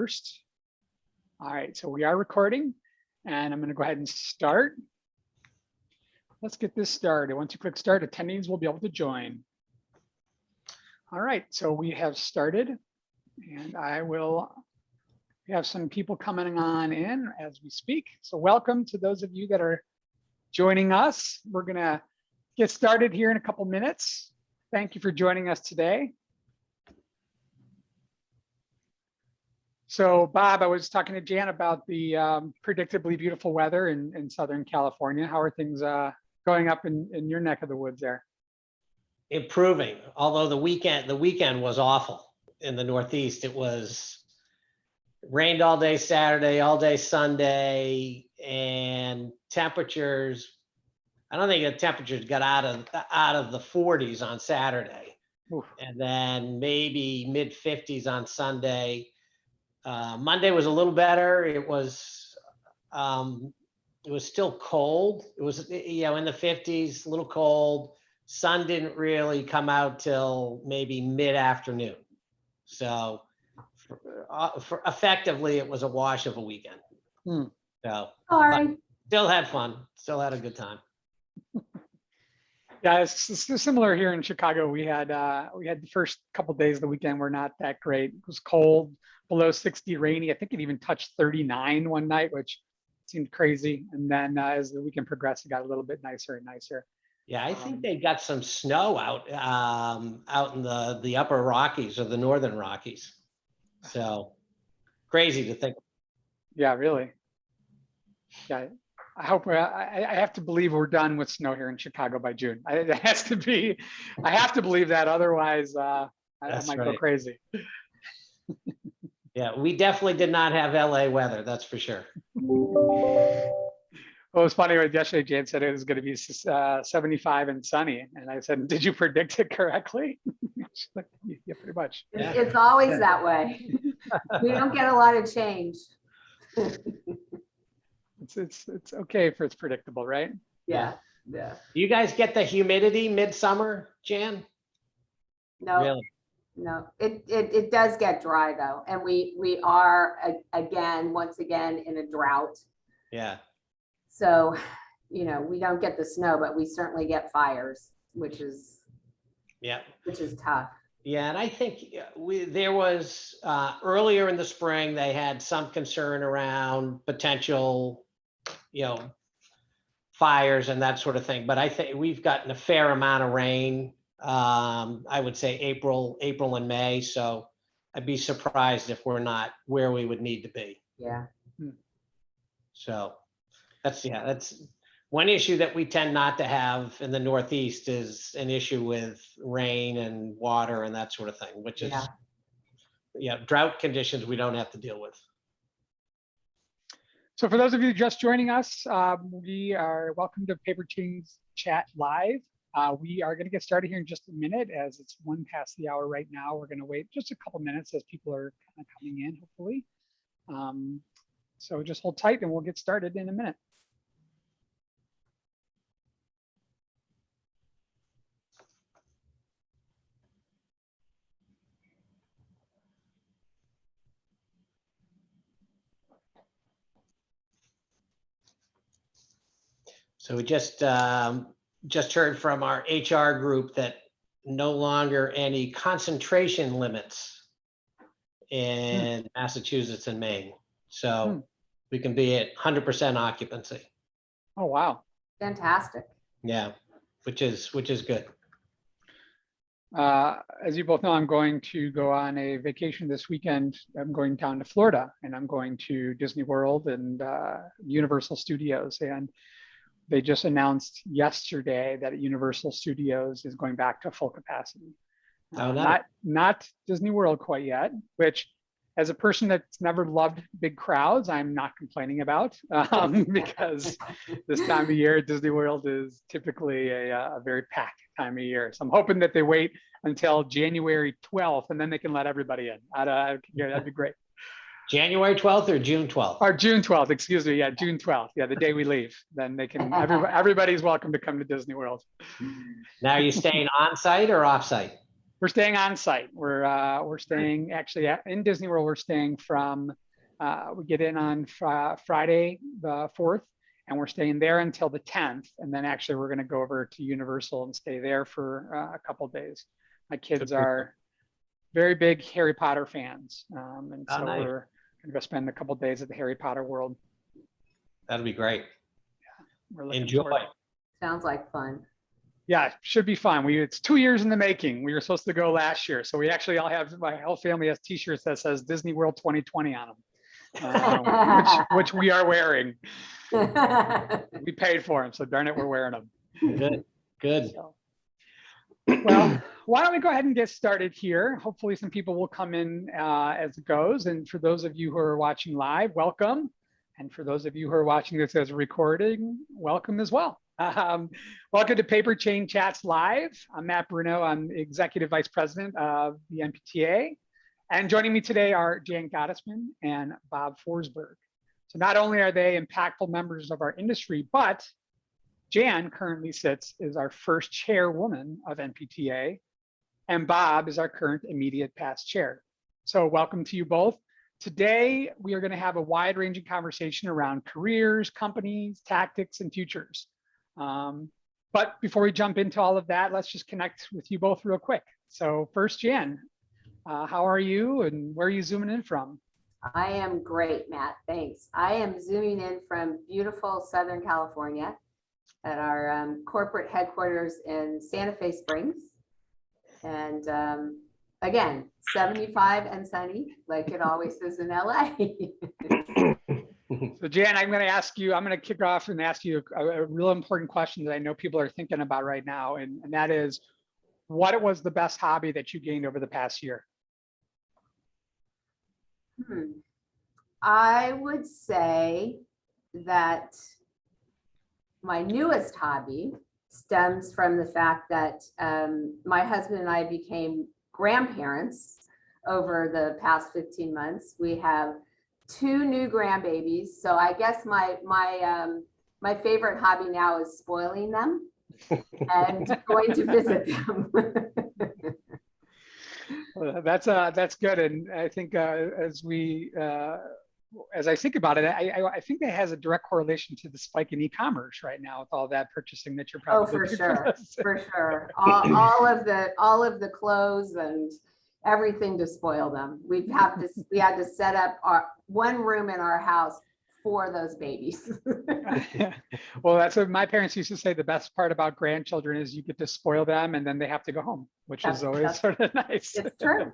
first. All right, so we are recording and I'm going to go ahead and start. Let's get this started. Once you click start, attendees will be able to join. All right, so we have started and I will have some people coming on in as we speak. So welcome to those of you that are joining us. We're going to get started here in a couple minutes. Thank you for joining us today. So Bob, I was talking to Jan about the predictably beautiful weather in Southern California. How are things going up in your neck of the woods there? Improving, although the weekend was awful in the Northeast. It was rained all day Saturday, all day Sunday, and temperatures, I don't think the temperatures got out of the 40s on Saturday. Oof. And then maybe mid 50s on Sunday. Monday was a little better. It was still cold. It was, in the 50s, a little cold. Sun didn't really come out till maybe mid-afternoon. So for effectively, it was a wash of a weekend. So still had fun. Still had a good time. Yeah, it's similar here in Chicago. We had the first couple of days of the weekend were not that great. It was cold, below 60, rainy. I think it even touched 39 one night, which seemed crazy. And then as the weekend progressed, it got a little bit nicer and nicer. Yeah, I think they got some snow out in the upper Rockies or the northern Rockies. So crazy to think. Yeah, really. Yeah. I have to believe we're done with snow here in Chicago by June. It has to be. I have to believe that. Otherwise, I might go crazy. Yeah, we definitely did not have LA weather. That's for sure. Well, it was funny. Yesterday, Jan said it was going to be 75 and sunny, and I said, "Did you predict it correctly?" She's like, yeah, pretty much. Yeah. It's always that way. We don't get a lot of change. It's okay if it's predictable, right? Yeah. Yeah. Do you guys get the humidity midsummer, Jan? No. Really? No. It does get dry though, and we are once again in a drought. Yeah. So, we don't get the snow, but we certainly get fires, which is tough. Yeah, and I think there was earlier in the spring they had some concern around potential fires and that sort of thing. But I think we've gotten a fair amount of rain. I would say April and May. So I'd be surprised if we're not where we would need to be. Yeah. So that's one issue that we tend not to have in the Northeast is an issue with rain and water and that sort of thing, which is drought conditions we don't have to deal with. So for those of you just joining us, we are welcome to PaperChain's chat live. We are going to get started here in just a minute as it's 1 past the hour right now. We're going to wait just a couple minutes as people are kind of coming in, hopefully. So just hold tight and we'll get started in a minute. So we just heard from our HR group that no longer any concentration limits in Massachusetts and Maine. So we can be at 100% occupancy. Oh, wow. Fantastic. Yeah, which is good. As you both know, I'm going to go on a vacation this weekend. I'm going down to Florida and I'm going to Disney World and Universal Studios. And they just announced yesterday that Universal Studios is going back to full capacity. Not Disney World quite yet, which as a person that's never loved big crowds, I'm not complaining about because this time of year, Disney World is typically a very packed time of year. So I'm hoping that they wait until January 12th and then they can let everybody in. That'd be great. January 12th or June 12th? Or June 12th, excuse me. Yeah, June 12th. Yeah, the day we leave. Then they can, everybody's welcome to come to Disney World. Now, are you staying on site or off site? We're staying on site. We're staying actually in Disney World. We're staying from we get in on Friday the 4th, and we're staying there until the 10th. And then actually we're going to go over to Universal and stay there for a couple of days. My kids are very big Harry Potter fans, and so nice. we're going to go spend a couple of days at the Harry Potter world. That'll be great. We're looking Enjoy. forward. Sounds like fun. Yeah, should be fun. It's 2 years in the making. We were supposed to go last year, so we actually all have, my whole family has T-shirts that says Disney World 2020 on them, which we are wearing. We paid for them, so darn it, we're wearing them. Good. So, well, why don't we go ahead and get started here? Hopefully, some people will come in as it goes. And for those of you who are watching live, welcome. And for those of you who are watching this as a recording, welcome as well. Welcome to PaperChain Chats Live. I'm Matt Bruno. I'm the Executive Vice President of the NPTA. And joining me today are Jan Gottesman and Bob Forsberg. So not only are they impactful members of our industry, but Jan currently sits as our first chairwoman of NPTA, and Bob is our current immediate past chair. So welcome to you both. Today, we are going to have a wide-ranging conversation around careers, companies, tactics, and futures. But before we jump into all of that, let's just connect with you both real quick. So first, Jan, how are you and where are you zooming in from? I am great, Matt. Thanks. I am zooming in from beautiful Southern California at our corporate headquarters in Santa Fe Springs. And again, 75 and sunny, like it always is in LA. So Jan, I'm going to kick off and ask you a real important question that I know people are thinking about right now. And that is, what was the best hobby that you gained over the past year? I would say that my newest hobby stems from the fact that my husband and I became grandparents over the past 15 months. We have 2 new grandbabies. So I guess my favorite hobby now is spoiling them and going to visit them. That's good. And I think as I think about it, I think that has a direct correlation to the spike in e-commerce right now with all that purchasing that you're probably for sure. All of the clothes and everything to spoil them. We had to set up our one room in our house for those babies. Well, that's what my parents used to say. The best part about grandchildren is you get to spoil them and then they have to go home, which is always sort of nice. It's true.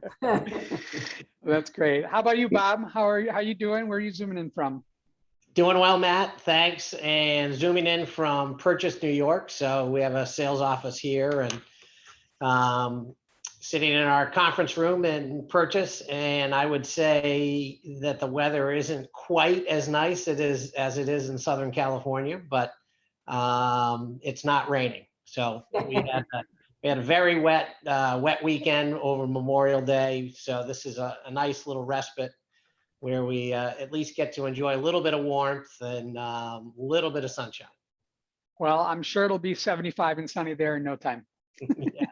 That's great. How about you, Bob? How you doing? Where are you zooming in from? Doing well, Matt. Thanks. And zooming in from Purchase, New York. So we have a sales office here and sitting in our conference room in Purchase. And I would say that the weather isn't quite as nice as it is in Southern California, but it's not raining. So we had a very wet weekend over Memorial Day. So this is a nice little respite where we at least get to enjoy a little bit of warmth and a little bit of sunshine. Well, I'm sure it'll be 75 and sunny there in no time. Yeah.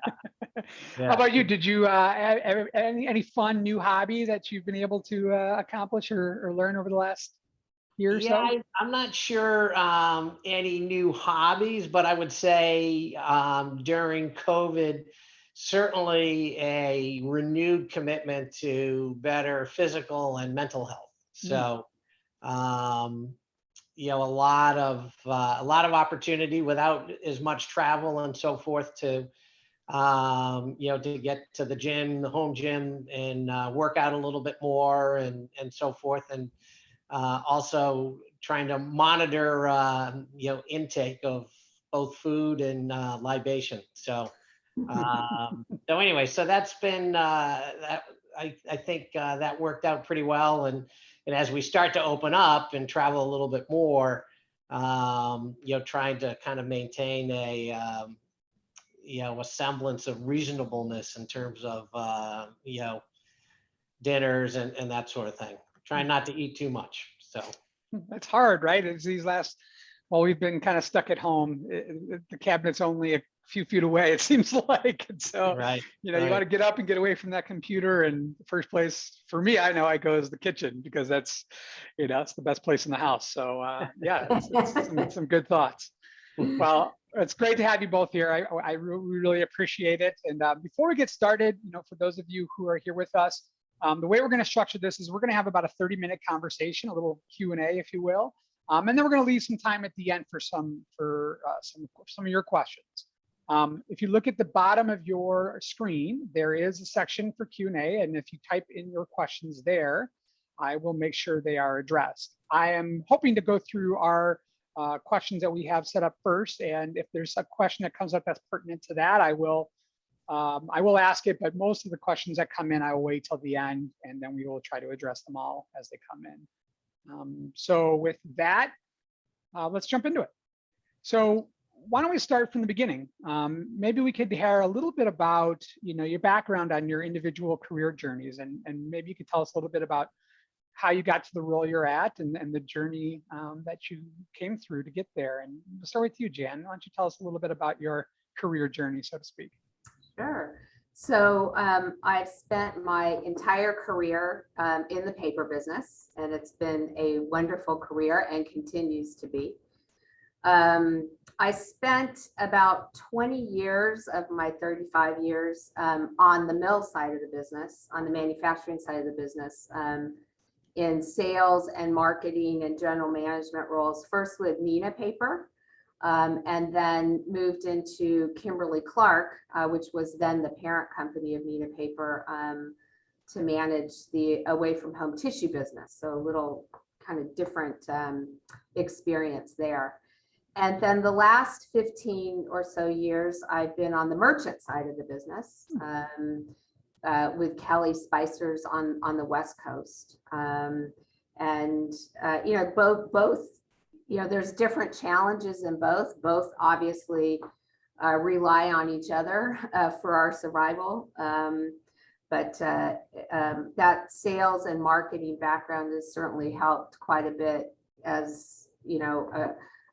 How about you? Did you any fun new hobby that you've been able to accomplish or learn over the last year or so? I'm not sure any new hobbies, but I would say during COVID, certainly a renewed commitment to better physical and mental health. So, a lot of opportunity without as much travel and so forth to get to the gym, the home gym, and work out a little bit more and so forth. And also trying to monitor, intake of both food and libation. So anyway, so that's been, that I think that worked out pretty well. And as we start to open up and travel a little bit more, trying to kind of maintain a semblance of reasonableness in terms of, dinners and that sort of thing. Trying not to eat too much. So that's hard, right? It's these last Well, we've been kind of stuck at home. The cabinet's only a few feet away, it seems like. And so, Right. you right. want to get up and get away from that computer. And the first place for me, I know I go is the kitchen because that's, it's the best place in the house. So yeah, it's some good thoughts. Well, it's great to have you both here. I really appreciate it. And before we get started, for those of you who are here with us, the way we're going to structure this is we're going to have about a 30-minute conversation, a little Q&A, if you will. And then we're going to leave some time at the end for some of your questions. If you look at the bottom of your screen, there is a section for Q&A. And if you type in your questions there, I will make sure they are addressed. I am hoping to go through our questions that we have set up first. And if there's a question that comes up that's pertinent to that, I will ask it, but most of the questions that come in, I will wait till the end, and then we will try to address them all as they come in. So with that, let's jump into it. So why don't we start from the beginning? Maybe we could hear a little bit about, your background on your individual career journeys, and maybe you could tell us a little bit about how you got to the role you're at and the journey that you came through to get there. And we'll start with you, Jan. Why don't you tell us a little bit about your career journey, so to speak? Sure. So I've spent my entire career in the paper business, and it's been a wonderful career and continues to be. I spent about 20 years of my 35 years on the mill side of the business, on the manufacturing side of the business, in sales and marketing and general management roles, first with Neenah Paper, and then moved into Kimberly-Clark, which was then the parent company of Neenah Paper, to manage the away from home tissue business. So a little kind of different experience there. And then the last 15 or so years, I've been on the merchant side of the business with Kelly Spicers on the West Coast. Both, there's different challenges in both. Both obviously rely on each other for our survival. But that sales and marketing background has certainly helped quite a bit as,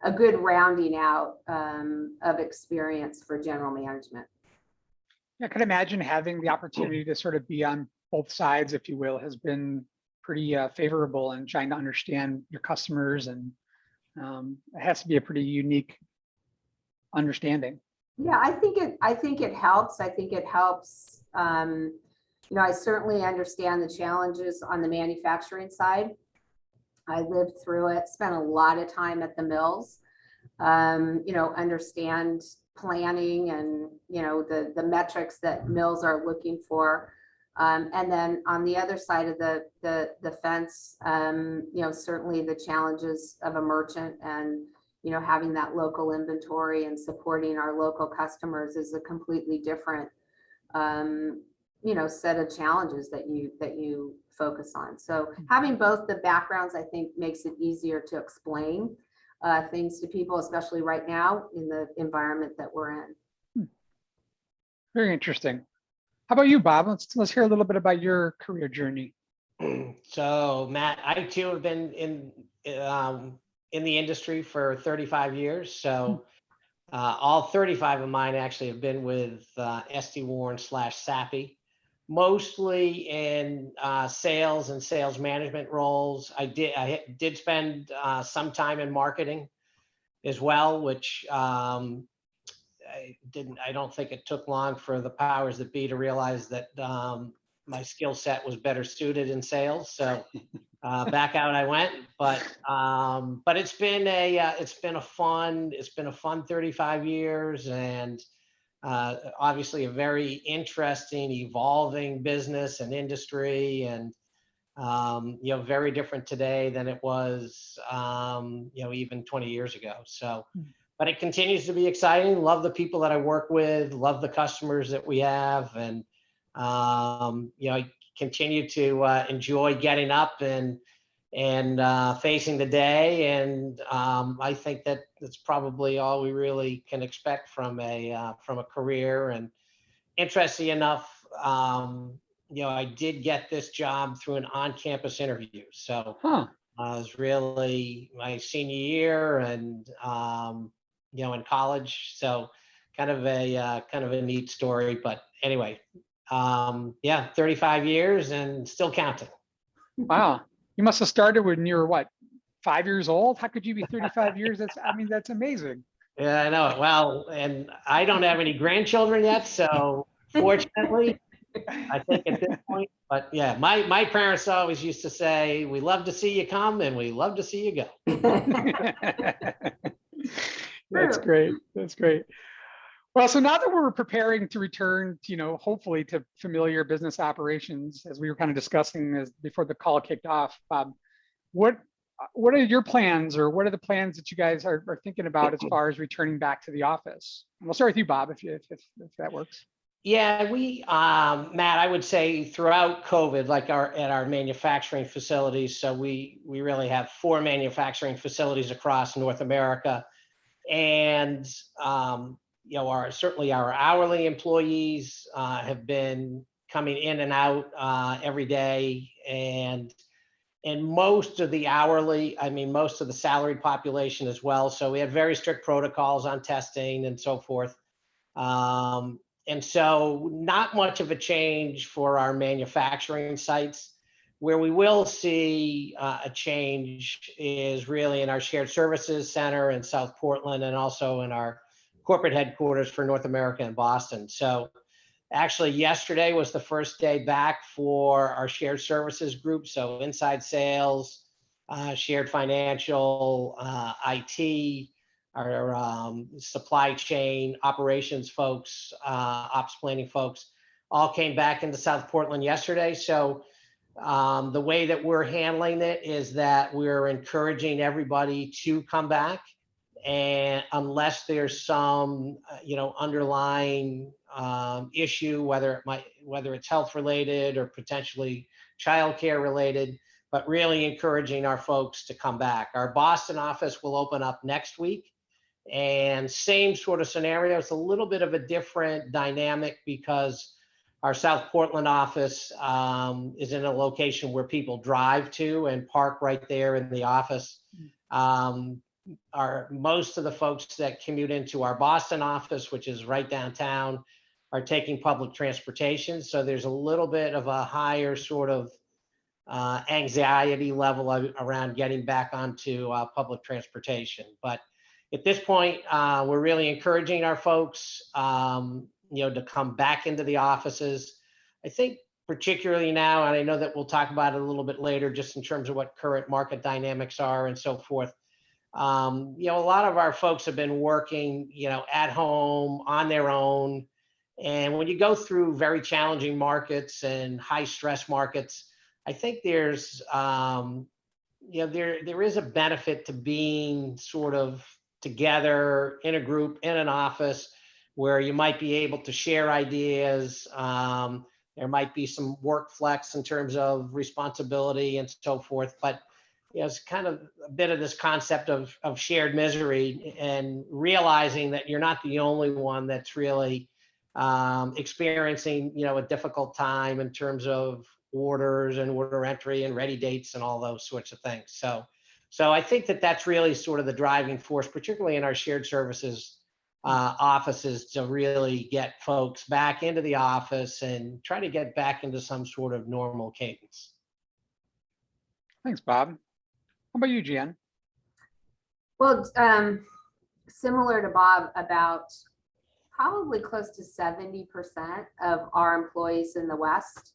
a good rounding out of experience for general management. Yeah, I can imagine having the opportunity to sort of be on both sides, if you will, has been pretty favorable in trying to understand your customers, and it has to be a pretty unique understanding. Yeah, I think it helps. I think it helps. I certainly understand the challenges on the manufacturing side. I lived through it, spent a lot of time at the mills, understand planning and, the metrics that mills are looking for. And then on the other side of the fence, certainly the challenges of a merchant and, having that local inventory and supporting our local customers is a completely different, set of challenges that you focus on. So having both the backgrounds, I think, makes it easier to explain things to people, especially right now in the environment that we're in. Very interesting. How about you, Bob? Let's hear a little bit about your career journey. So, Matt, I too have been in the industry for 35 years. So all 35 of mine actually have been with SD Warren / Sappi, mostly in sales and sales management roles. I did spend some time in marketing as well, which I don't think it took long for the powers that be to realize that my skill set was better suited in sales. So back out I went, but it's been a fun 35 years, and obviously a very interesting, evolving business and industry, and very different today than it was even 20 years ago. So, but it continues to be exciting. Love the people that I work with, love the customers that we have, and I continue to enjoy getting up and facing the day. And I think that that's probably all we really can expect from a career. And interesting enough, I did get this job through an on-campus interview. So was really my senior year and, in college. So kind of a neat story, but anyway, 35 years and still counting. Wow. You must have started when you were what, 5 years old? How could you be 35 years? That's amazing. Yeah, I know. Well, and I don't have any grandchildren yet, so fortunately, I think at this point, but yeah, my parents always used to say, we love to see you come and we love to see you go. That's great. That's great. Well, so now that we're preparing to return, hopefully to familiar business operations, as we were kind of discussing before the call kicked off, Bob, what are your plans, or what are the plans that you guys are thinking about as far as returning back to the office? And we'll start with you, Bob, if that works. Yeah, we, Matt, I would say throughout COVID, like at our manufacturing facilities. So we really have 4 manufacturing facilities across North America, and certainly our hourly employees have been coming in and out every day, and most of the most of the salaried population as well. So we have very strict protocols on testing and so forth. And so not much of a change for our manufacturing sites. Where we will see a change is really in our shared services center in South Portland, and also in our corporate headquarters for North America in Boston. So actually yesterday was the first day back for our shared services group. So inside sales, shared financial, IT, our supply chain operations folks, ops planning folks, all came back into South Portland yesterday. So the way that we're handling it is that we're encouraging everybody to come back, and unless there's some underlying issue, whether it's health related or potentially childcare related, but really encouraging our folks to come back. Our Boston office will open up next week, and same sort of scenario. It's a little bit of a different dynamic because our South Portland office is in a location where people drive to and park right there in the office. Most of the folks that commute into our Boston office, which is right downtown, are taking public transportation. So there's a little bit of a higher sort of anxiety level around getting back onto public transportation. But at this point, we're really encouraging our folks, to come back into the offices. I think particularly now, and I know that we'll talk about it a little bit later, just in terms of what current market dynamics are and so forth. A lot of our folks have been working, at home on their own. And when you go through very challenging markets and high stress markets, I think there's, there is a benefit to being sort of together in a group, in an office, where you might be able to share ideas. There might be some work flex in terms of responsibility and so forth. But it's kind of a bit of this concept of shared misery, and realizing that you're not the only one that's really experiencing, a difficult time in terms of orders and order entry and ready dates and all those sorts of things. So I think that that's really sort of the driving force, particularly in our shared services offices, to really get folks back into the office and try to get back into some sort of normal cadence. Thanks, Bob. How about you, Jan? Well, similar to Bob, about probably close to 70% of our employees in the West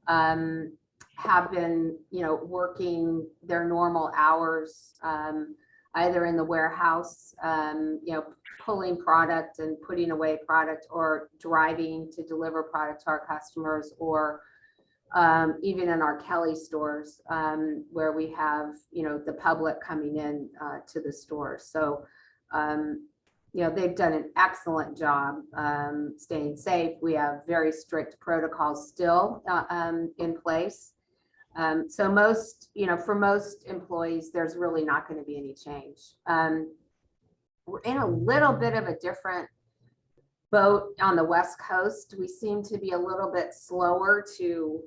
have been, working their normal hours, either in the warehouse, pulling product and putting away product, or driving to deliver product to our customers, or even in our Kelly stores, where we have, the public coming in to the stores. So, they've done an excellent job staying safe. We have very strict protocols still in place. So most, for most employees, there's really not going to be any change. We're in a little bit of a different boat on the West Coast. We seem to be a little bit slower to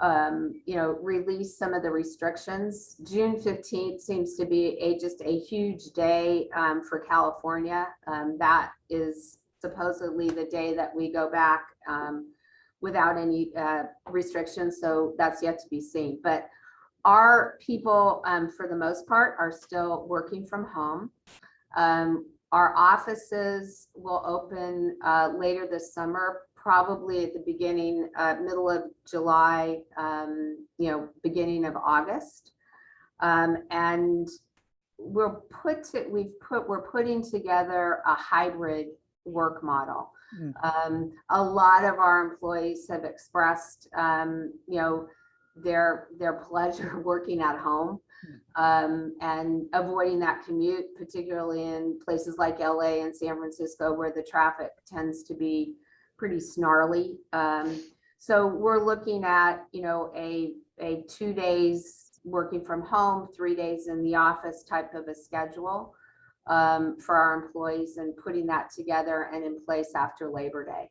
release some of the restrictions. June 15th seems to be just a huge day for California. That is supposedly the day that we go back without any restrictions. So that's yet to be seen. But our people, for the most part, are still working from home. Our offices will open later this summer, probably at the beginning, middle of July, beginning of August. And we're putting together a hybrid work model. A lot of our employees have expressed, their pleasure working at home and avoiding that commute, particularly in places like LA and San Francisco, where the traffic tends to be pretty snarly. So we're looking at, a 2 days working from home, 3 days in the office type of a schedule for our employees, and putting that together and in place after Labor Day.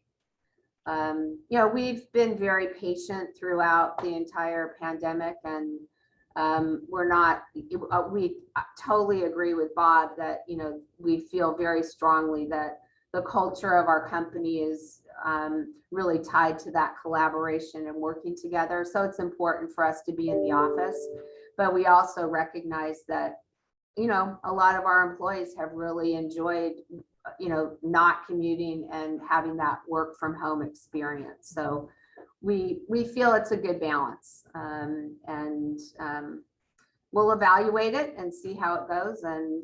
We've been very patient throughout the entire pandemic, and we totally agree with Bob that, we feel very strongly that the culture of our company is really tied to that collaboration and working together. So it's important for us to be in the office, but we also recognize that, a lot of our employees have really enjoyed not commuting and having that work from home experience. So we feel it's a good balance, and we'll evaluate it and see how it goes, and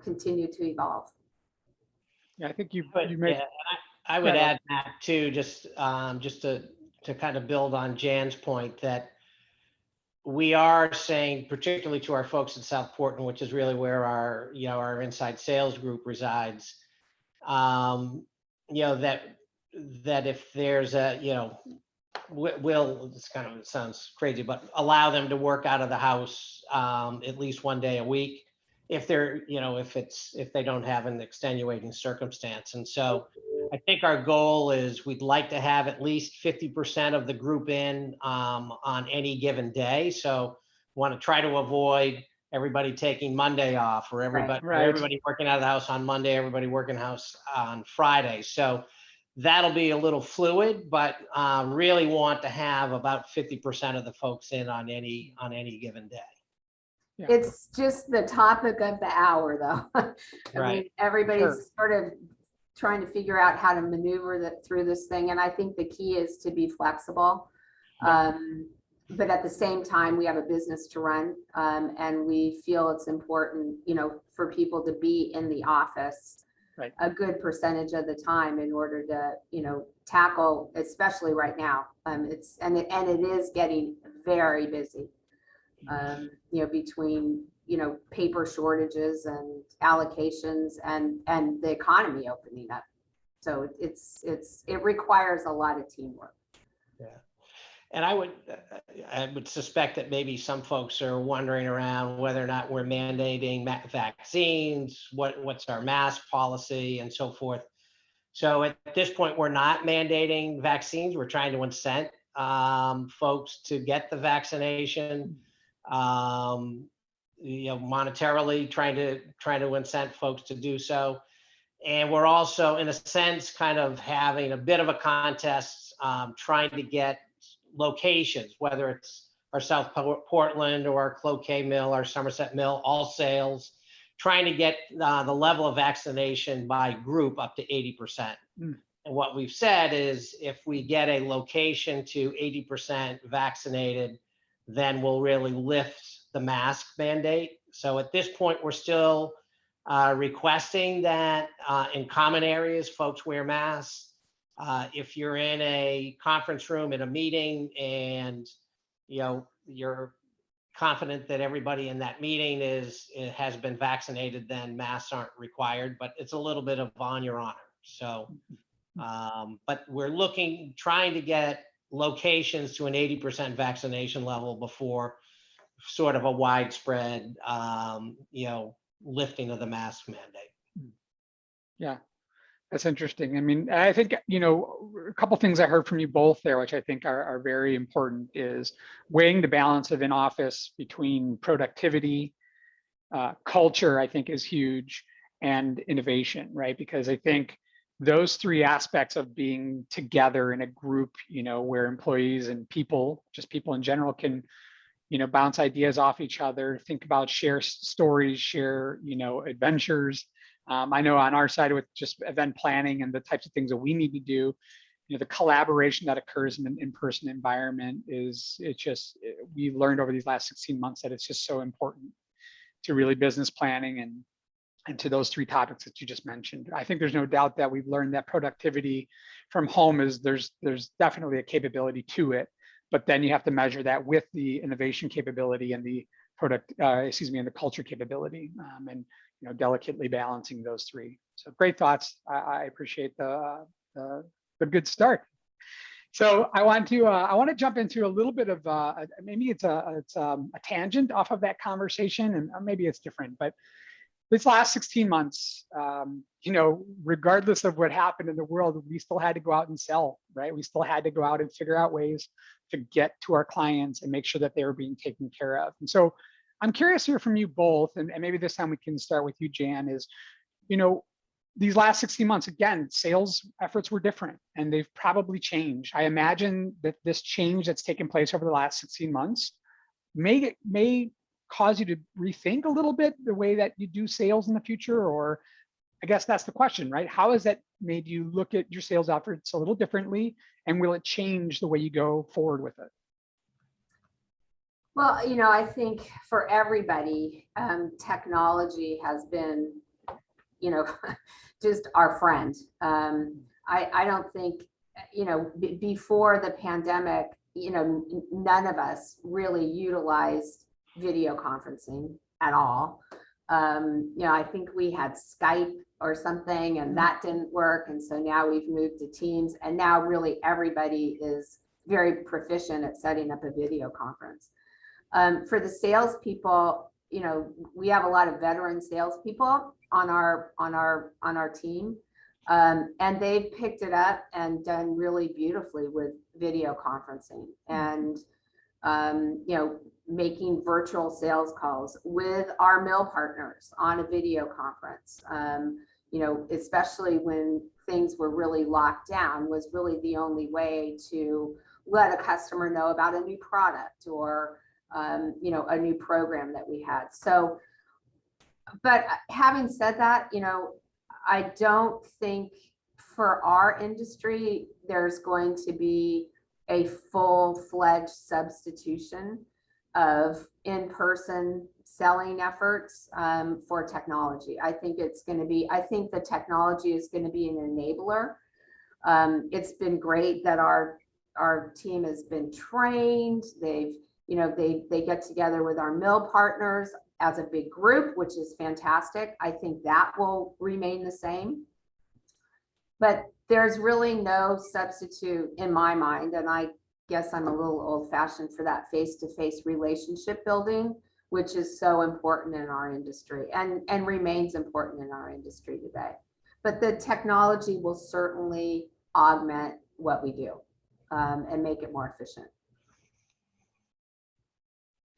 continue to evolve. Yeah, I think you But made. yeah, I would add that too, just to kind of build on Jan's point, that we are saying, particularly to our folks in South Portland, which is really where our inside sales group resides, that if there's it sounds crazy, but allow them to work out of the house at least 1 day a week if they're, if they don't have an extenuating circumstance. And so I think our goal is we'd like to have at least 50% of the group in on any given day. So want to try to avoid everybody taking Monday off, or everybody working out of the house on Monday, everybody working house on Friday. So that'll be a little fluid, but really want to have about 50% of the folks in on any given day. Yeah. It's just the topic of the hour, though. I mean, everybody's sort of trying to figure out how to maneuver through this thing. And I think the key is to be flexible. But at the same time, we have a business to run, and we feel it's important, for people to be in the office a good percentage of the time in order to, tackle, especially right now. It is getting very busy, between, paper shortages and allocations and the economy opening up. So it requires a lot of teamwork. Yeah. And I would suspect that maybe some folks are wondering around whether or not we're mandating vaccines, what's our mask policy and so forth. So at this point, we're not mandating vaccines. We're trying to incent folks to get the vaccination. Monetarily trying to incent folks to do so. And we're also, in a sense, kind of having a bit of a contest, trying to get locations, whether it's our South Portland or our Cloquet Mill, our Somerset Mill, all sales, trying to get the level of vaccination by group up to 80%. And what we've said is, if we get a location to 80% vaccinated, then we'll really lift the mask mandate. So at this point, we're still requesting that in common areas, folks wear masks. If you're in a conference room in a meeting and you're confident that everybody in that meeting has been vaccinated, then masks aren't required, but it's a little bit of on your honor. So, but we're trying to get locations to an 80% vaccination level before sort of a widespread, lifting of the mask mandate. Yeah. That's interesting. I mean, I think, a couple things I heard from you both there, which I think are very important, is weighing the balance of in office between productivity, culture, I think is huge, and innovation, right? Because I think those three aspects of being together in a group, where employees and people, just people in general, can, bounce ideas off each other, think about, share stories, share, adventures. I know on our side with just event planning and the types of things that we need to do, the collaboration that occurs in an in-person environment we've learned over these last 16 months that it's just so important to really business planning and to those three topics that you just mentioned. I think there's no doubt that we've learned that productivity from home there's definitely a capability to it, but then you have to measure that with the innovation capability and the and the culture capability, and delicately balancing those three. So great thoughts. I appreciate the good start. So I want to jump into a little bit of maybe it's a tangent off of that conversation, and maybe it's different, but this last 16 months, regardless of what happened in the world, we still had to go out and sell, right? We still had to go out and figure out ways to get to our clients and make sure that they were being taken care of. And so I'm curious to hear from you both, and maybe this time we can start with you, Jan, is, these last 16 months, again, sales efforts were different and they've probably changed. I imagine that this change that's taken place over the last 16 months may cause you to rethink a little bit the way that you do sales in the future, or I guess that's the question, right? How has that made you look at your sales efforts a little differently, and will it change the way you go forward with it? Well, I think for everybody, technology has been, just our friend. I don't think, before the pandemic, none of us really utilized video conferencing at all. I think we had Skype or something and that didn't work. And so now we've moved to Teams, and now really everybody is very proficient at setting up a video conference. For the salespeople, we have a lot of veteran salespeople on our team, and they've picked it up and done really beautifully with video conferencing and making virtual sales calls with our mill partners on a video conference. Especially when things were really locked down, was really the only way to let a customer know about a new product or a new program that we had. So, but having said that, I don't think for our industry, there's going to be a full-fledged substitution of in-person selling efforts for technology. I think the technology is going to be an enabler. It's been great that our team has been trained. They get together with our mill partners as a big group, which is fantastic. I think that will remain the same. But there's really no substitute in my mind, and I guess I'm a little old-fashioned for that face-to-face relationship building, which is so important in our industry and remains important in our industry today. But the technology will certainly augment what we do and make it more efficient.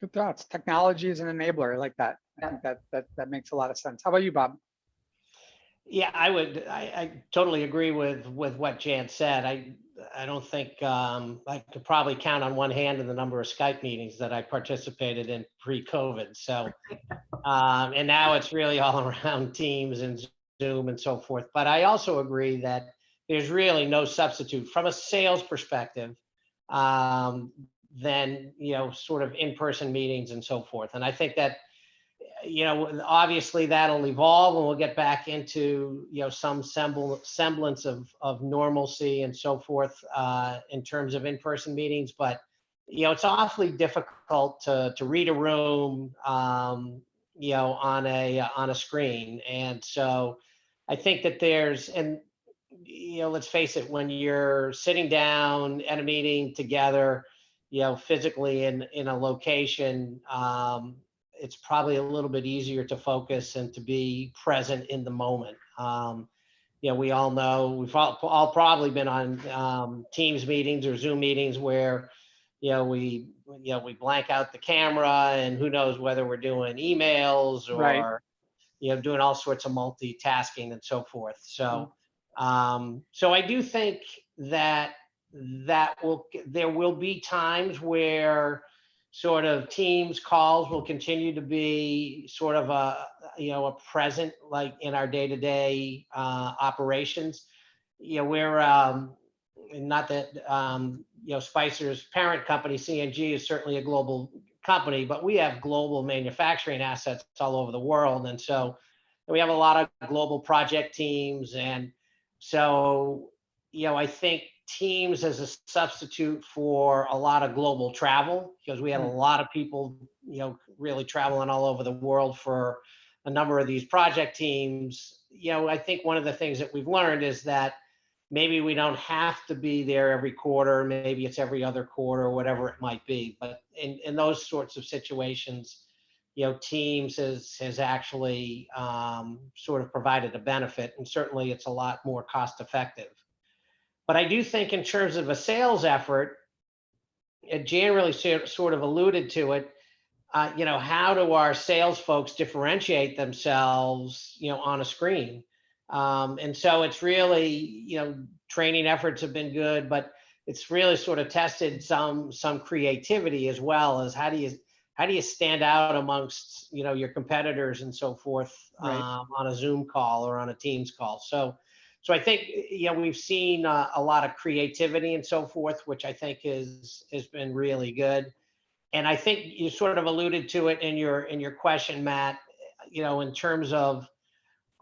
Good thoughts. Technology is an enabler. I like that. I think that makes a lot of sense. How about you, Bob? Yeah, I totally agree with what Jan said. I don't think I could probably count on one hand in the number of Skype meetings that I participated in pre-COVID. So, and now it's really all around Teams and Zoom and so forth. But I also agree that there's really no substitute from a sales perspective than, sort of in-person meetings and so forth. And I think that, obviously that'll evolve and we'll get back into, some semblance of normalcy and so forth in terms of in-person meetings. But, it's awfully difficult to read a room, on a screen. And so I think that let's face it, when you're sitting down at a meeting together, physically in a location, it's probably a little bit easier to focus and to be present in the moment. we all know, we've all probably been on Teams meetings or Zoom meetings where, we blank out the camera and who knows whether we're doing emails Right. or, doing all sorts of multitasking and so forth. Mm. So I do think that there will be times where sort of Teams calls will continue to be sort of a present, like in our day-to-day operations. We're not that Spicer's parent company C&G is certainly a global company, but we have global manufacturing assets all over the world, and so we have a lot of global project teams. And so I think Teams as a substitute for a lot of global travel, because we had a lot of people really traveling all over the world for a number of these project teams. I think one of the things that we've learned is that maybe we don't have to be there every quarter. Maybe it's every other quarter, whatever it might be. But in those sorts of situations, Teams has actually sort of provided a benefit, and certainly it's a lot more cost effective. But I do think in terms of a sales effort, Jan really sort of alluded to it. How do our sales folks differentiate themselves, on a screen? And so it's really, training efforts have been good, but it's really sort of tested some creativity as well, as how do you stand out amongst, your competitors and so forth, Right. on a Zoom call or on a Teams call. So I think, we've seen a lot of creativity and so forth, which I think has been really good. And I think you sort of alluded to it in your question, Matt, in terms of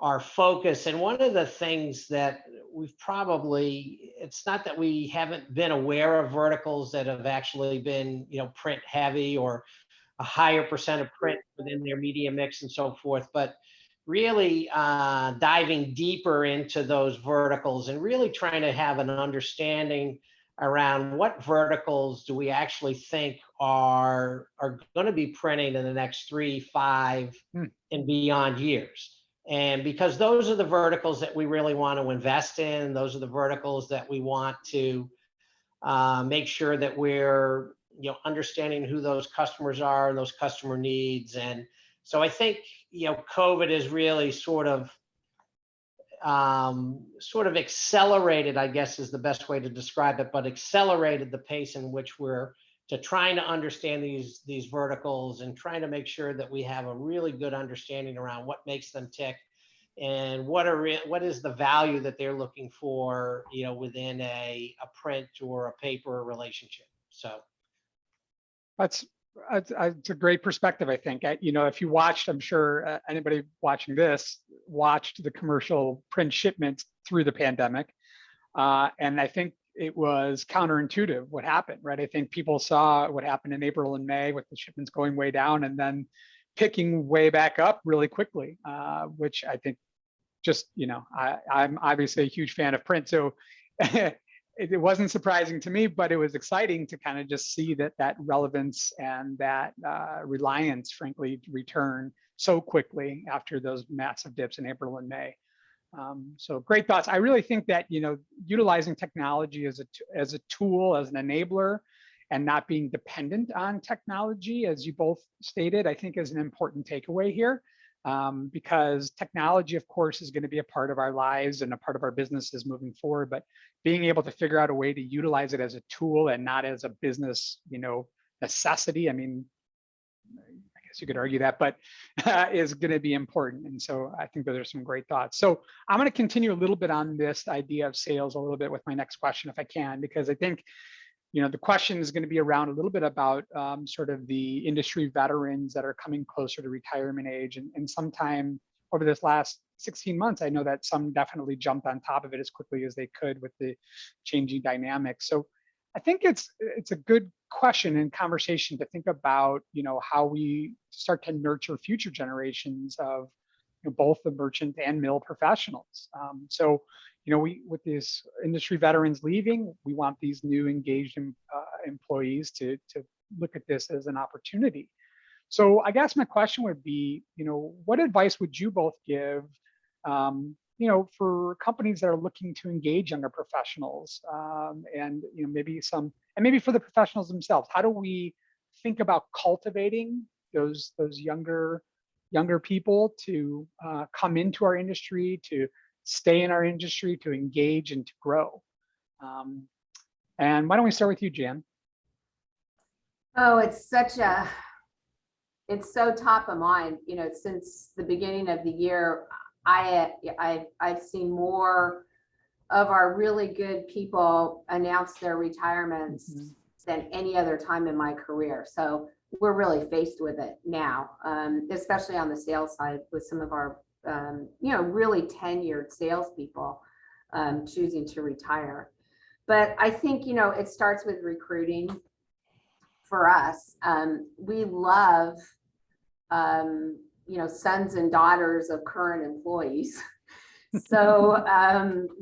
our focus. And one of the things that it's not that we haven't been aware of verticals that have actually been, print heavy or a higher percent of print within their media mix and so forth, but really diving deeper into those verticals and really trying to have an understanding around what verticals do we actually think are going to be printing in the next 3, 5, and beyond years. And because those are the verticals that we really want to invest in, those are the verticals that we want to make sure that we're understanding who those customers are and those customer needs. And so I think COVID is really sort of accelerated, I guess is the best way to describe it, but accelerated the pace in which we're trying to understand these verticals and trying to make sure that we have a really good understanding around what makes them tick and what is the value that they're looking for, within a print or a paper relationship. So That's it's a great perspective, I think. If you watched, I'm sure anybody watching this watched the commercial print shipments through the pandemic. And I think it was counterintuitive what happened, right? I think people saw what happened in April and May with the shipments going way down and then picking way back up really quickly, which I think just, I'm obviously a huge fan of print. So it wasn't surprising to me, but it was exciting to kind of just see that relevance and that reliance, frankly, return so quickly after those massive dips in April and May. So great thoughts. I really think that, utilizing technology as a tool, as an enabler, and not being dependent on technology, as you both stated, I think is an important takeaway here. Because technology, of course, is going to be a part of our lives and a part of our businesses moving forward, but being able to figure out a way to utilize it as a tool and not as a business, necessity. I mean, I guess you could argue that, but is going to be important. And so I think those are some great thoughts. So I'm going to continue a little bit on this idea of sales a little bit with my next question, if I can, because I think the question is going to be around a little bit about sort of the industry veterans that are coming closer to retirement age. And sometime over this last 16 months, I know that some definitely jumped on top of it as quickly as they could with the changing dynamics. So I think it's a good question and conversation to think about, how we start to nurture future generations of both the merchant and mill professionals. So with these industry veterans leaving, we want these new engaged employees to look at this as an opportunity. So I guess my question would be, what advice would you both give for companies that are looking to engage younger professionals, and maybe for the professionals themselves, how do we think about cultivating those younger people to come into our industry, to stay in our industry, to engage and to grow? And why don't we start with you, Jan? Oh, it's so top of mind. Since the beginning of the year, I've seen more of our really good people announce their retirements than any other time in my career. So we're really faced with it now, especially on the sales side with some of our, really tenured salespeople choosing to retire. But I think, it starts with recruiting for us. We love, sons and daughters of current employees. So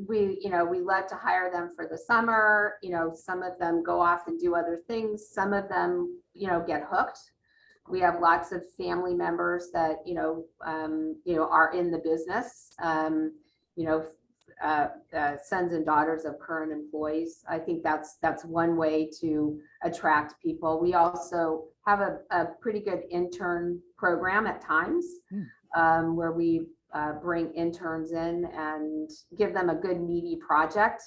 we love to hire them for the summer. Some of them go off and do other things. Some of them, get hooked. We have lots of family members that, are in the business, sons and daughters of current employees. I think that's one way to attract people. We also have a pretty good intern program at times, where we bring interns in and give them a good meaty project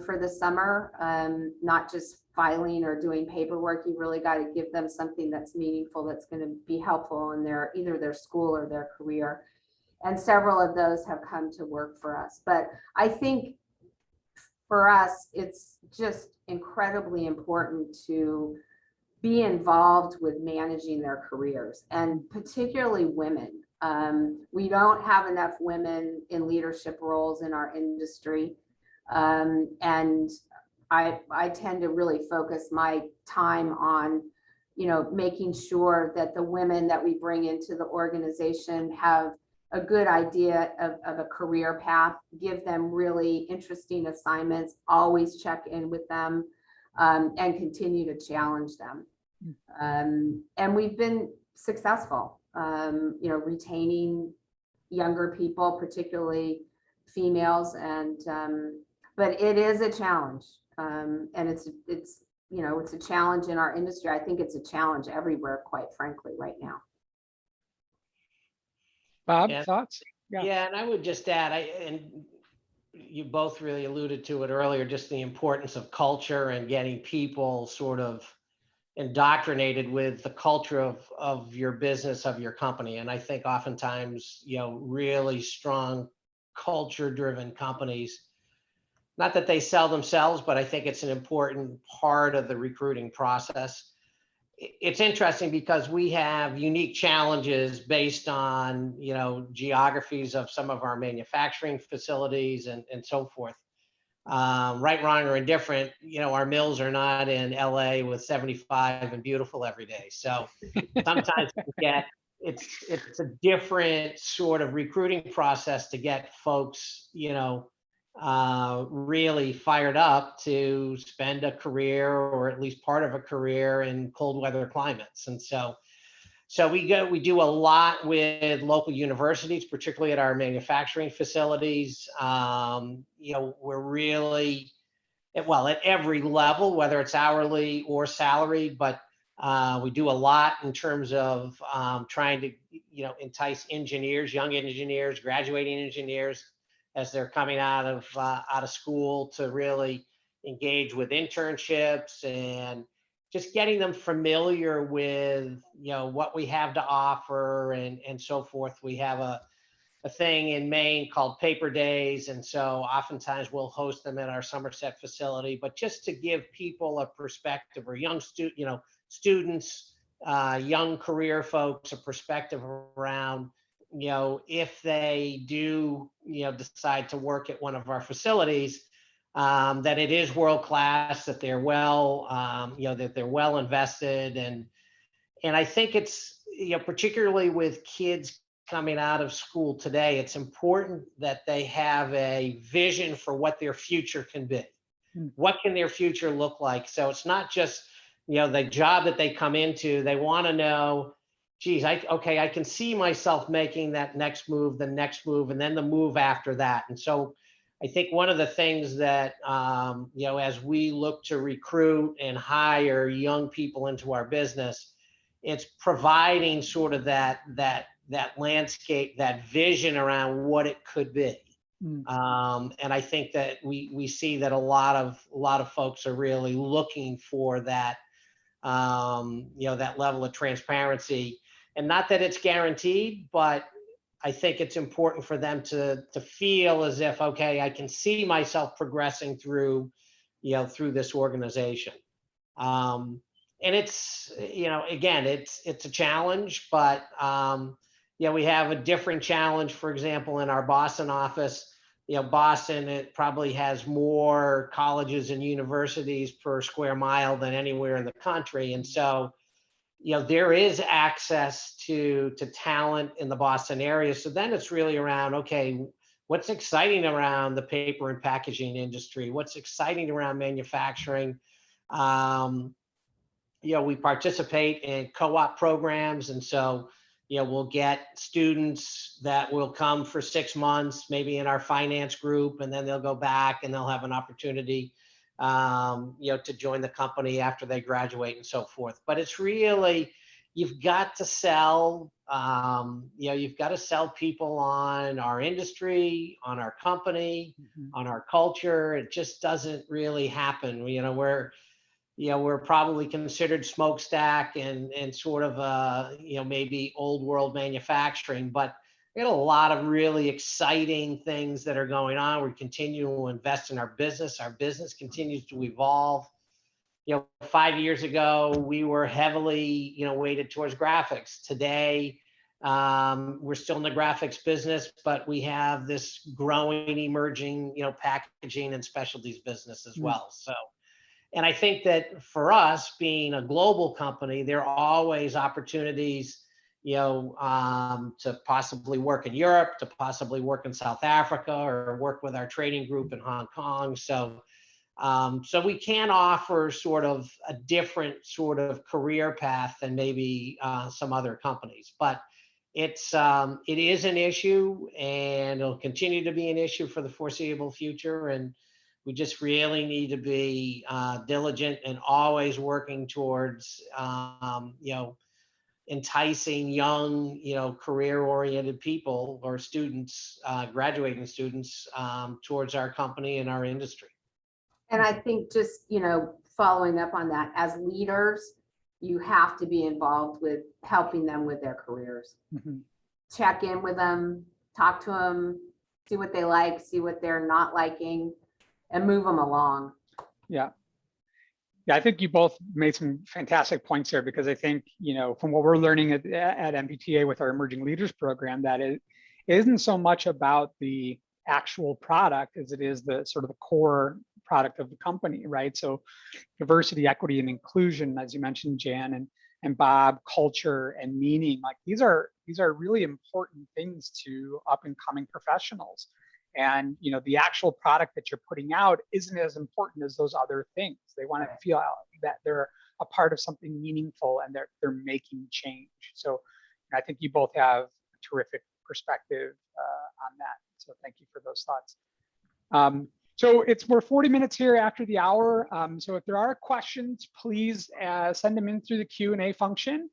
for the summer, not just filing or doing paperwork. You really got to give them something that's meaningful, that's going to be helpful in either their school or their career. And several of those have come to work for us. But I think for us, it's just incredibly important to be involved with managing their careers, and particularly women. We don't have enough women in leadership roles in our industry. And I tend to really focus my time on, making sure that the women that we bring into the organization have a good idea of a career path, give them really interesting assignments, always check in with them, and continue to challenge them. And we've been successful, retaining younger people, particularly females, and but it is a challenge, and it's a challenge in our industry. I think it's a challenge everywhere, quite frankly, right now. Bob, thoughts? Yeah, and I would just add, and you both really alluded to it earlier, just the importance of culture and getting people sort of indoctrinated with the culture of your business, of your company. And I think oftentimes, really strong culture-driven companies, not that they sell themselves, but I think it's an important part of the recruiting process. It's interesting because we have unique challenges based on, geographies of some of our manufacturing facilities and so forth. Right, wrong, or indifferent, our mills are not in LA with 75 and beautiful every day. So sometimes it's a different sort of recruiting process to get folks, really fired up to spend a career, or at least part of a career, in cold weather climates. And so we do a lot with local universities, particularly at our manufacturing facilities. We're really, at every level, whether it's hourly or salaried, but we do a lot in terms of trying to, entice engineers, young engineers, graduating engineers, as they're coming out of school, to really engage with internships and just getting them familiar with, what we have to offer and so forth. We have a thing in Maine called Paper Days. And so oftentimes we'll host them at our Somerset facility, but just to give people a perspective, or young students, young career folks, a perspective around, if they do, decide to work at one of our facilities, that it is world-class, that they're that they're well invested. And I think it's, particularly with kids coming out of school today, it's important that they have a vision for what their future can be. What can their future look like? So it's not just, the job that they come into. They want to know, geez, I can see myself making that next move, the next move, and then the move after that. And so I think one of the things that, as we look to recruit and hire young people into our business, it's providing sort of that landscape, that vision around what it could be. And I think that we see that a lot of folks are really looking for that, that level of transparency. And not that it's guaranteed, but I think it's important for them to feel as if, okay, I can see myself progressing through this organization. And it's, again, it's a challenge, but we have a different challenge, for example, in our Boston office. Boston, it probably has more colleges and universities per square mile than anywhere in the country. And so, there is access to talent in the Boston area. So then it's really around, okay, what's exciting around the paper and packaging industry? What's exciting around manufacturing? We participate in co-op programs. And so, we'll get students that will come for 6 months, maybe in our finance group, and then they'll go back and they'll have an opportunity to join the company after they graduate and so forth. But it's really, you've got to sell, you've got to sell people on our industry, on our company, on our culture. It just doesn't really happen. We're probably considered smokestack and sort of, maybe old world manufacturing, but we got a lot of really exciting things that are going on. We continue to invest in our business. Our business continues to evolve. 5 years ago, we were heavily, weighted towards graphics. Today, we're still in the graphics business, but we have this growing, emerging, packaging and specialties business as well. So, and I think that for us, being a global company, there are always opportunities, to possibly work in Europe, to possibly work in South Africa, or work with our trading group in Hong Kong. So we can offer sort of a different sort of career path than maybe some other companies. But it is an issue, and it'll continue to be an issue for the foreseeable future. And we just really need to be diligent and always working towards, enticing young, career-oriented people or students, graduating students, towards our company and our industry. And I think just, following up on that, as leaders, you have to be involved with helping them with their careers. Check in with them, talk to them, see what they like, see what they're not liking, and move them along. Yeah, I think you both made some fantastic points there, because I think, from what we're learning at MBTA with our Emerging Leaders program, that it isn't so much about the actual product as it is the sort of the core product of the company, right? So diversity, equity, and inclusion, as you mentioned, Jan and Bob, culture and meaning, like these are really important things to up and coming professionals. And the actual product that you're putting out isn't as important as those other things. They want to feel that they're a part of something meaningful and they're making change. So I think you both have a terrific perspective on that. So thank you for those thoughts. So we're 40 minutes here after the hour. So if there are questions, please send them in through the Q&A function.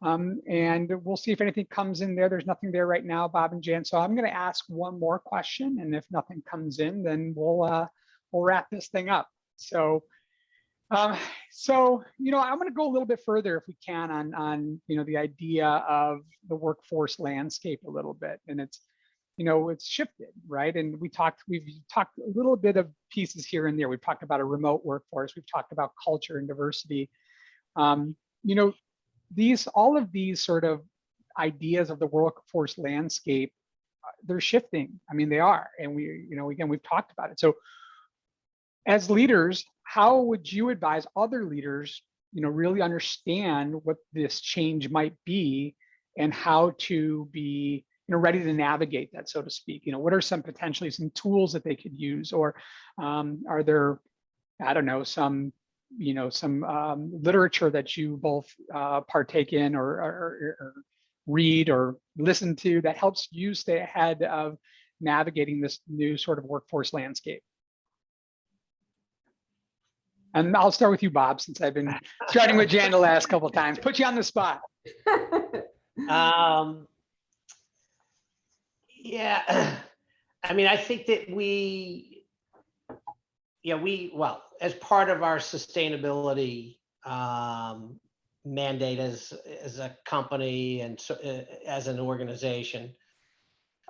And we'll see if anything comes in there. There's nothing there right now, Bob and Jan. So I'm going to ask one more question, and if nothing comes in, then we'll wrap this thing up. So, I'm going to go a little bit further, if we can, on the idea of the workforce landscape a little bit, and it's shifted, right? And we've talked a little bit of pieces here and there. We've talked about a remote workforce. We've talked about culture and diversity. All of these sort of ideas of the workforce landscape, they're shifting. I mean, they are. And we've talked about it. So as leaders, how would you advise other leaders, really understand what this change might be and how to be, ready to navigate that, so to speak? What are some potentially some tools that they could use, or are there, I don't know, some some literature that you both partake in or read or listen to that helps you stay ahead of navigating this new sort of workforce landscape? And I'll start with you, Bob, since I've been starting with Jan the last couple of times. Put you on the spot. Yeah, I mean, I think that well, as part of our sustainability mandate as a company and so, as an organization,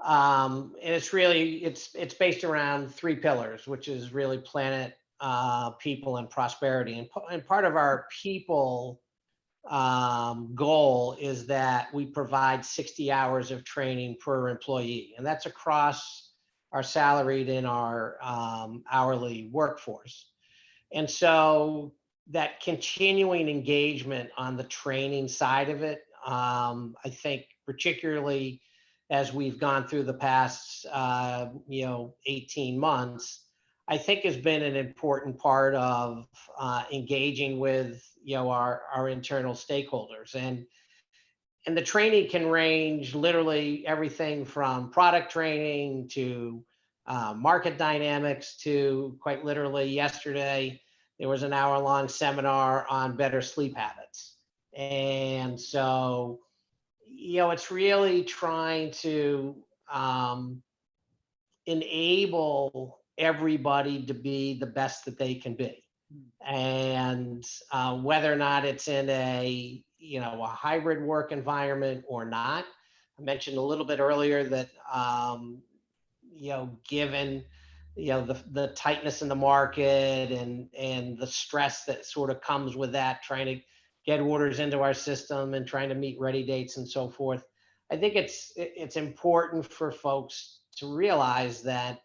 and it's based around 3 pillars, which is really planet, people, and prosperity. And part of our people goal is that we provide 60 hours of training per employee, and that's across our salaried and our hourly workforce. And so that continuing engagement on the training side of it, I think particularly as we've gone through the past 18 months, I think has been an important part of engaging with our internal stakeholders. And the training can range literally everything from product training to market dynamics to, quite literally, yesterday there was an hour-long seminar on better sleep habits. And so it's really trying to enable everybody to be the best that they can be. And whether or not it's in a hybrid work environment or not. I mentioned a little bit earlier that given the tightness in the market and the stress that sort of comes with that, trying to get orders into our system and trying to meet ready dates and so forth, I think it's important for folks to realize that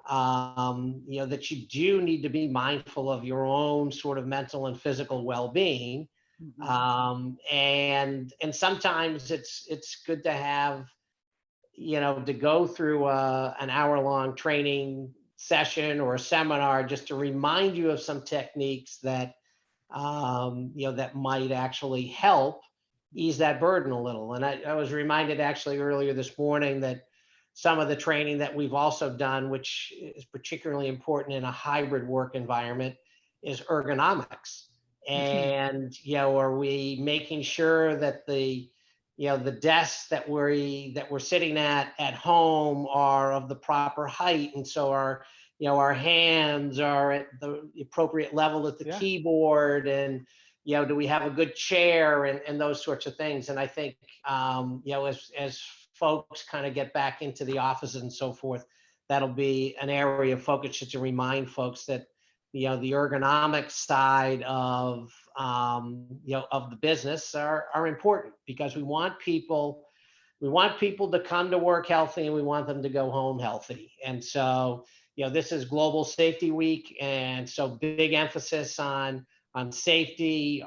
that you do need to be mindful of your own sort of mental and physical well-being. And sometimes it's good to have, to go through an hour-long training session or a seminar just to remind you of some techniques that, that might actually help ease that burden a little. And I was reminded actually earlier this morning that some of the training that we've also done, which is particularly important in a hybrid work environment, is ergonomics. And are we making sure that the desks that we're sitting at home are of the proper height, and so our hands are at the appropriate level at the keyboard, and do we have a good chair, and those sorts of things. And I think as folks kind of get back into the offices and so forth, that'll be an area of focus, just to remind folks that the ergonomic side of of the business are important, because we want people to come to work healthy, and we want them to go home healthy. And so this is Global Safety Week, and so big emphasis on safety.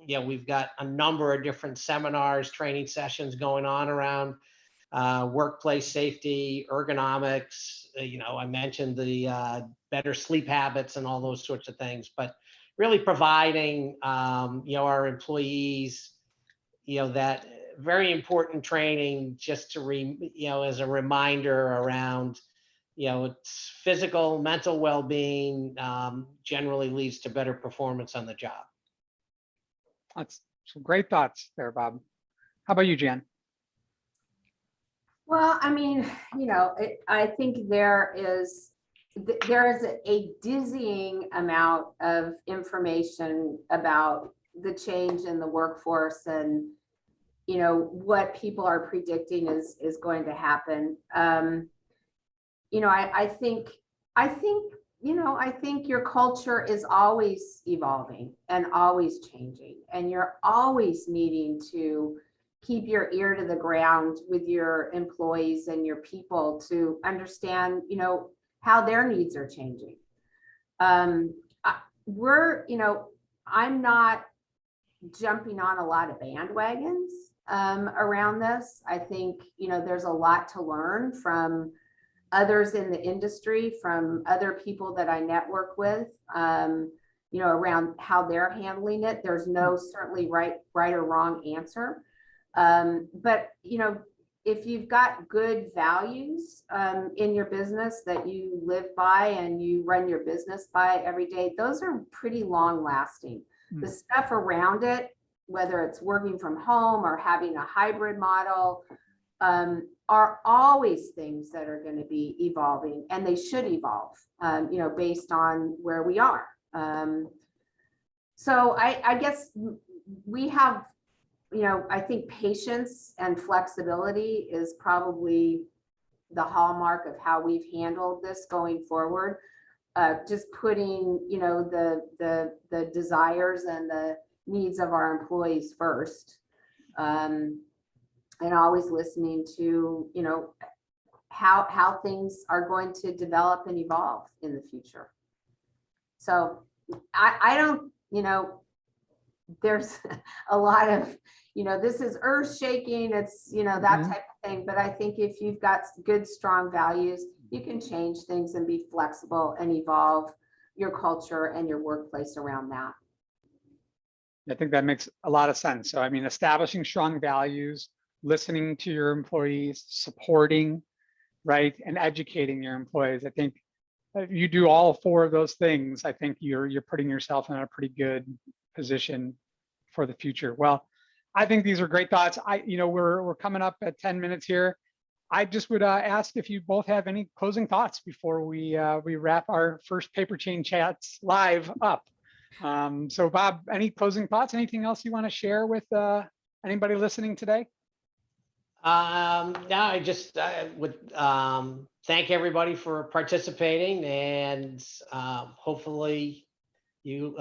We've got a number of different seminars, training sessions going on around workplace safety, ergonomics. I mentioned the better sleep habits and all those sorts of things, but really providing our employees that very important training, just to as a reminder around it's physical, mental well-being, generally leads to better performance on the job. That's some great thoughts there, Bob. How about you, Jan? Well, I mean, I think there is a dizzying amount of information about the change in the workforce, and what people are predicting is going to happen. I think your culture is always evolving and always changing, and you're always needing to keep your ear to the ground with your employees and your people to understand, how their needs are changing. I'm not jumping on a lot of bandwagons around this. I think, there's a lot to learn from others in the industry, from other people that I network with. around how they're handling it. There's no certainly right or wrong answer. But, if you've got good values in your business that you live by and you run your business by every day, those are pretty long lasting. The stuff around it, whether it's working from home or having a hybrid model, are always things that are going to be evolving, and they should evolve, based on where we are. So I guess we have, I think patience and flexibility is probably the hallmark of how we've handled this going forward. Just putting, the desires and the needs of our employees first, and always listening to, how things are going to develop and evolve in the future. So I don't, there's a lot of, this is earth shaking. It's, that type of thing. But I think if you've got good, strong values, you can change things and be flexible and evolve your culture and your workplace around that. I think that makes a lot of sense. So, I mean, establishing strong values, listening to your employees, supporting, right, and educating your employees. I think if you do all 4 of those things, I think you're putting yourself in a pretty good position for the future. Well, I think these are great thoughts. We're coming up at 10 minutes here. I just would ask if you both have any closing thoughts before we wrap our first PaperChain chats live up. So Bob, any closing thoughts? Anything else you want to share with anybody listening today? No, I just would thank everybody for participating, and hopefully you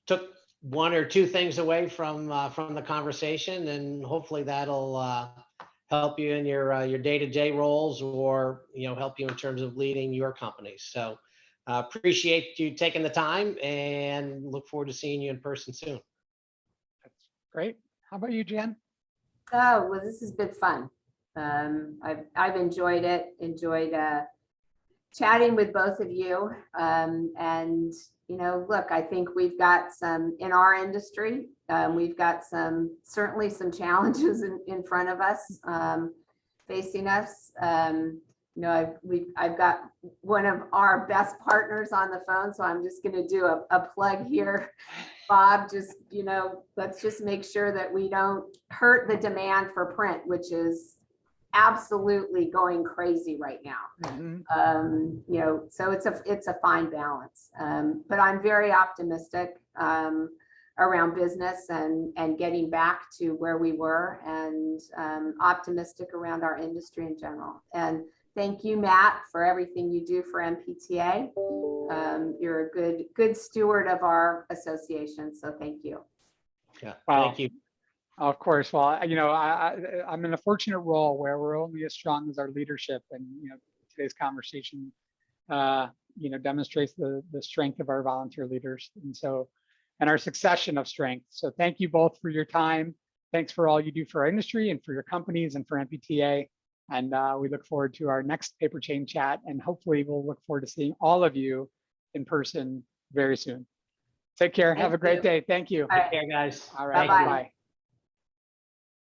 took 1 or 2 things away from the conversation, and hopefully that'll help you in your day-to-day roles, or help you in terms of leading your companies. So appreciate you taking the time, and look forward to seeing you in person soon. That's great. How about you, Jan? Oh, well, this has been fun. I've enjoyed it, chatting with both of you. And, look, I think we've got some in our industry. We've got certainly some challenges in front of us, facing us. I've got one of our best partners on the phone, so I'm just going to do a plug here. Bob, just, let's just make sure that we don't hurt the demand for print, which is absolutely going crazy right now. So it's a fine balance. But I'm very optimistic around business and getting back to where we were, and optimistic around our industry in general. And thank you, Matt, for everything you do for MPTA. You're a good steward of our association, so thank you. Yeah, Wow. Thank you. Of course. Well, I'm in a fortunate role where we're only as strong as our leadership, and today's conversation, demonstrates the strength of our volunteer leaders, and our succession of strength. So thank you both for your time. Thanks for all you do for our industry and for your companies and for MPTA. And we look forward to our next PaperChain chat, and hopefully we'll look forward to seeing all of you in person very soon. Take care. Have a great day. Thank you. All right. Take care, guys. All right. Bye-bye. Bye.